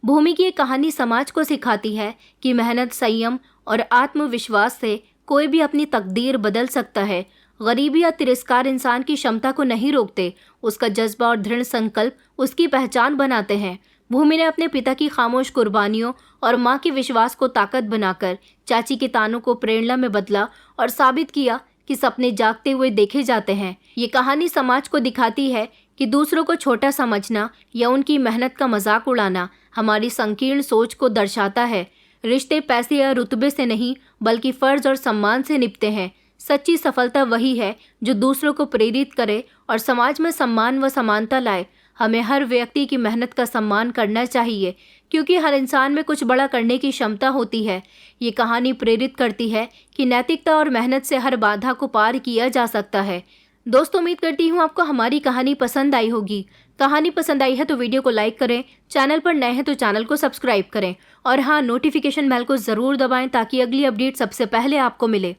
भूमि की ये कहानी समाज को सिखाती है कि मेहनत, संयम और आत्मविश्वास से कोई भी अपनी तकदीर बदल सकता है। गरीबी या तिरस्कार इंसान की क्षमता को नहीं रोकते, उसका जज्बा और दृढ़ संकल्प उसकी पहचान बनाते हैं। भूमि ने अपने पिता की खामोश कुर्बानियों और माँ के विश्वास को ताकत बनाकर चाची के तानों को प्रेरणा में बदला और साबित किया कि सपने जागते हुए देखे जाते हैं। ये कहानी समाज को दिखाती है कि दूसरों को छोटा समझना या उनकी मेहनत का मजाक उड़ाना हमारी संकीर्ण सोच को दर्शाता है। रिश्ते पैसे या रुतबे से नहीं बल्कि फर्ज और सम्मान से निपटे हैं। सच्ची सफलता वही है जो दूसरों को प्रेरित करे और समाज में सम्मान व समानता लाए। हमें हर व्यक्ति की मेहनत का सम्मान करना चाहिए, क्योंकि हर इंसान में कुछ बड़ा करने की क्षमता होती है। ये कहानी प्रेरित करती है कि नैतिकता और मेहनत से हर बाधा को पार किया जा सकता है। दोस्तों, उम्मीद करती हूँ आपको हमारी कहानी पसंद आई होगी। कहानी पसंद आई है तो वीडियो को लाइक करें, चैनल पर नए हैं तो चैनल को सब्सक्राइब करें और हाँ, नोटिफिकेशन बेल को ज़रूर दबाएं ताकि अगली अपडेट सबसे पहले आपको मिले।